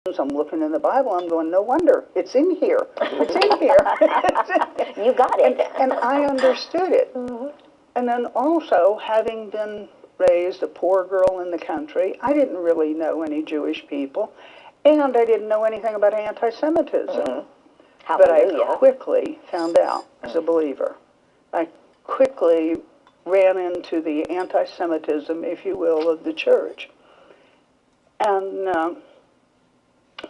I'm looking in the Bible, I'm going, no wonder, it's in here. It's in here. You got it. And I understood it. And then also, having been raised a poor girl in the country, I didn't really know any Jewish people, and I didn't know anything about anti-Semitism. But I quickly found out as a believer. I quickly ran into the anti-Semitism, if you will, of the church. And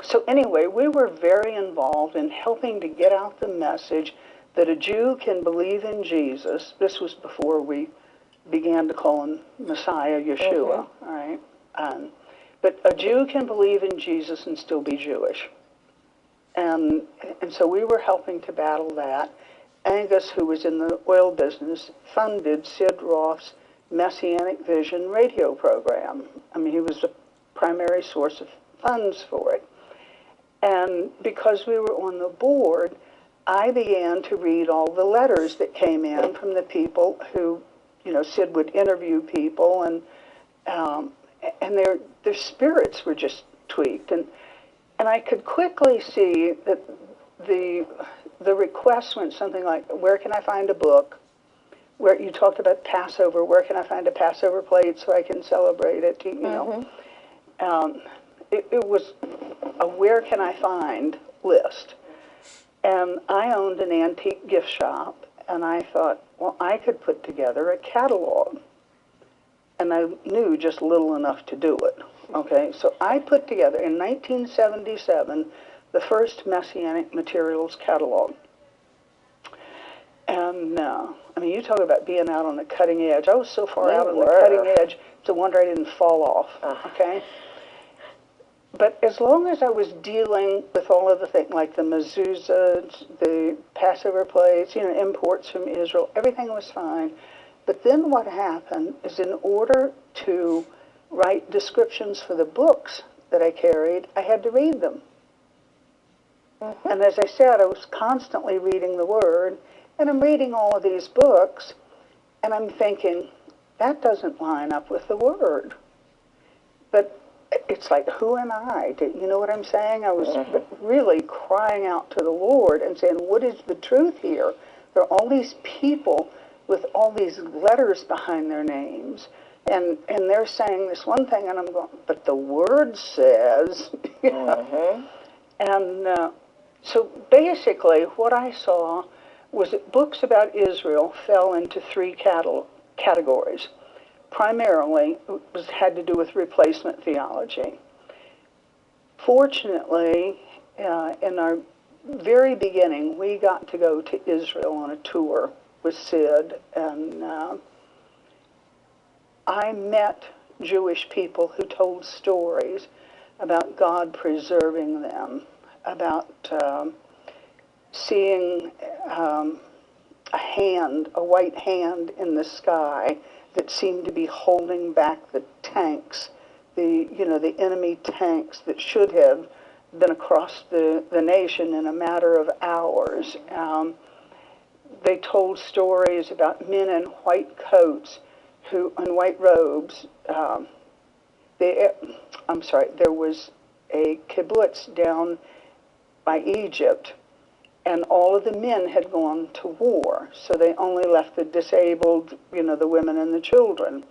so anyway, we were very involved in helping to get out the message that a Jew can believe in Jesus. This was before we began to call him Messiah, Yeshua, all right? But a Jew can believe in Jesus and still be Jewish. And so we were helping to battle that. Angus, who was in the oil business, funded Sid Roth's Messianic Vision radio program. I mean, he was the primary source of funds for it. And because we were on the board, I began to read all the letters that came in from the people who, you know, Sid would interview people, and their spirits were just tweaked. And I could quickly see that the request went something like, where can I find a book? Where you talked about Passover, where can I find a Passover plate so I can celebrate it? You know, it was a where can I find list. And I owned an antique gift shop, and I thought, well, I could put together a catalog. And I knew just little enough to do it. Okay, so I put together in 1977 the first Messianic Materials catalog. And I mean, you talk about being out on the cutting edge. I was so far out on the cutting edge, it's a wonder I didn't fall off. Okay. But as long as I was dealing with all of the things, like the mezuzahs, the Passover plates, you know, imports from Israel, everything was fine. But then what happened is, in order to write descriptions for the books that I carried, I had to read them. And as I said, I was constantly reading the Word, and I'm reading all of these books, and I'm thinking, that doesn't line up with the Word. But it's like, who am I? You know what I'm saying? I was really crying out to the Lord and saying, what is the truth here? There are all these people with all these letters behind their names, and they're saying this one thing, and I'm going, but the Word says, you know? And so basically what I saw was that books about Israel fell into three categories. Primarily, it had to do with replacement theology. Fortunately, in our very beginning, we got to go to Israel on a tour with Sid, and I met Jewish people who told stories about God preserving them, about seeing a white hand in the sky that seemed to be holding back the tanks, the enemy tanks that should have been across the nation in a matter of hours. They told stories about men in white coats in white robes. There was a kibbutz down by Egypt, and all of the men had gone to war, so they only left the disabled, the women and the children.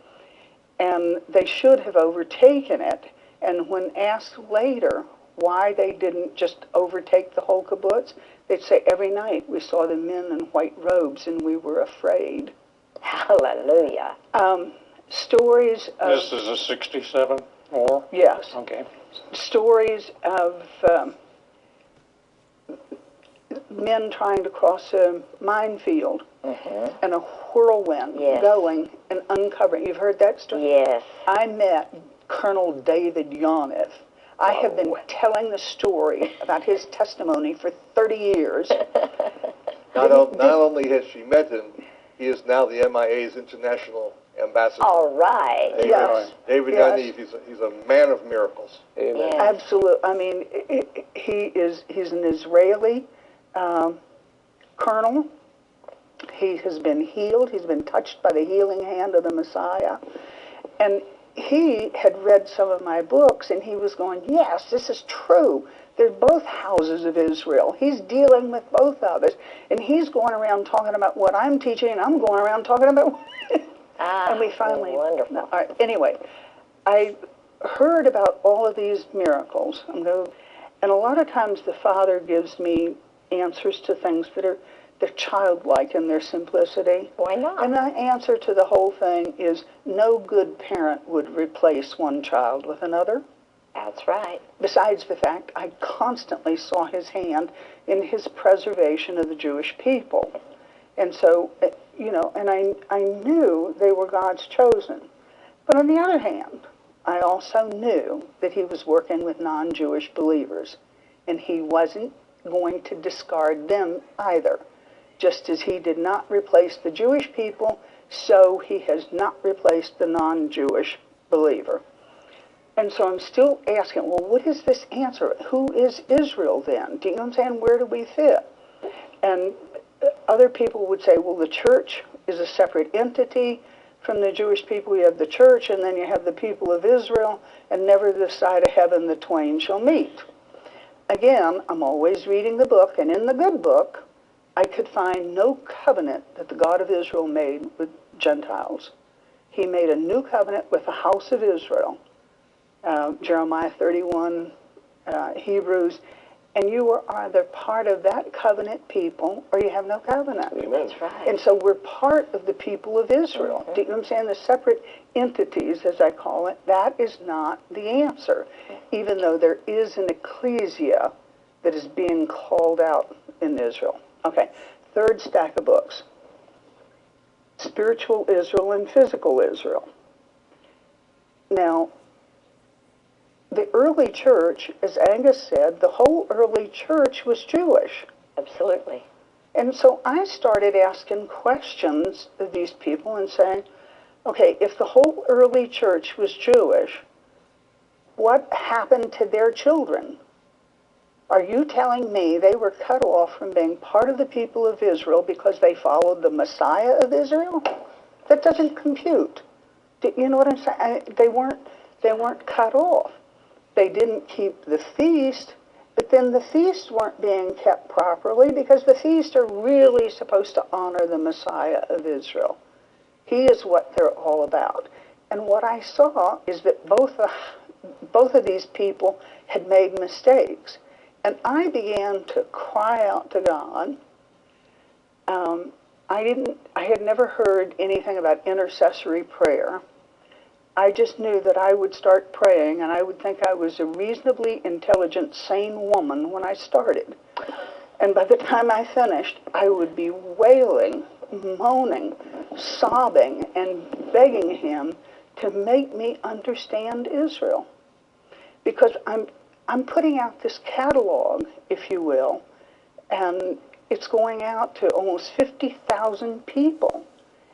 And they should have overtaken it, and when asked later why they didn't just overtake the whole kibbutz, they'd say, every night we saw the men in white robes and we were afraid. Hallelujah. Stories of... This is a 67 war? Yes. Okay. Stories of men trying to cross a minefield and a whirlwind going and uncovering. You've heard that story? Yes. I met Colonel David Yonev. I have been telling the story about his testimony for 30 years. Not only has she met him, he is now the M.I.A.'s international ambassador. All right. David Yonev, he's a man of miracles. Amen. Yes. Absolutely. I mean, he's an Israeli colonel. He has been healed. He's been touched by the healing hand of the Messiah. And he had read some of my books, and he was going, yes, this is true. They're both houses of Israel. He's dealing with both of us. And he's going around talking about what I'm teaching, and I'm going around talking about and we finally... Wonderful. All right, anyway, I heard about all of these miracles. And a lot of times the Father gives me answers to things that are they're childlike in their simplicity. Why not? And the answer to the whole thing is no good parent would replace one child with another. That's right. Besides the fact, I constantly saw his hand in his preservation of the Jewish people. And so, and I knew they were God's chosen. But on the other hand, I also knew that he was working with non-Jewish believers. And he wasn't going to discard them either. Just as he did not replace the Jewish people, so he has not replaced the non-Jewish believer. And so I'm still asking, well, what is this answer? Who is Israel then? Do you understand? Where do we fit? And other people would say, well, the church is a separate entity from the Jewish people. You have the church, and then you have the people of Israel, and never this side of heaven the twain shall meet. Again, I'm always reading the book, and in the good book, I could find no covenant that the God of Israel made with Gentiles. He made a new covenant with the house of Israel. Jeremiah 31, Hebrews, and you are either part of that covenant people or you have no covenant. Amen. That's right. And so we're part of the people of Israel. Do you understand? The separate entities, as I call it, that is not the answer, even though there is an ecclesia that is being called out in Israel. Okay, third stack of books. Spiritual Israel and Physical Israel. Now, the early church, as Angus said, the whole early church was Jewish. Absolutely. And so I started asking questions of these people and saying, okay, if the whole early church was Jewish, what happened to their children? Are you telling me they were cut off from being part of the people of Israel because they followed the Messiah of Israel? That doesn't compute. You know what I'm saying? They weren't cut off. They didn't keep the feast, but then the feasts weren't being kept properly because the feasts are really supposed to honor the Messiah of Israel. He is what they're all about. And what I saw is that both of these people had made mistakes. And I began to cry out to God. I had never heard anything about intercessory prayer. I just knew that I would start praying, and I would think I was a reasonably intelligent, sane woman when I started. And by the time I finished, I would be wailing, moaning, sobbing, and begging him to make me understand Israel. Because I'm putting out this catalog, if you will, and it's going out to almost 50,000 people.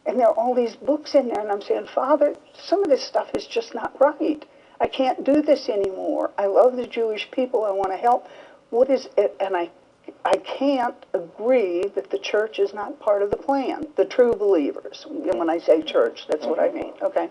And there are all these books in there, and I'm saying, Father, some of this stuff is just not right. I can't do this anymore. I love the Jewish people. I want to help. What is it? And I can't agree that the church is not part of the plan, the true believers. And when I say church, that's what I mean, okay?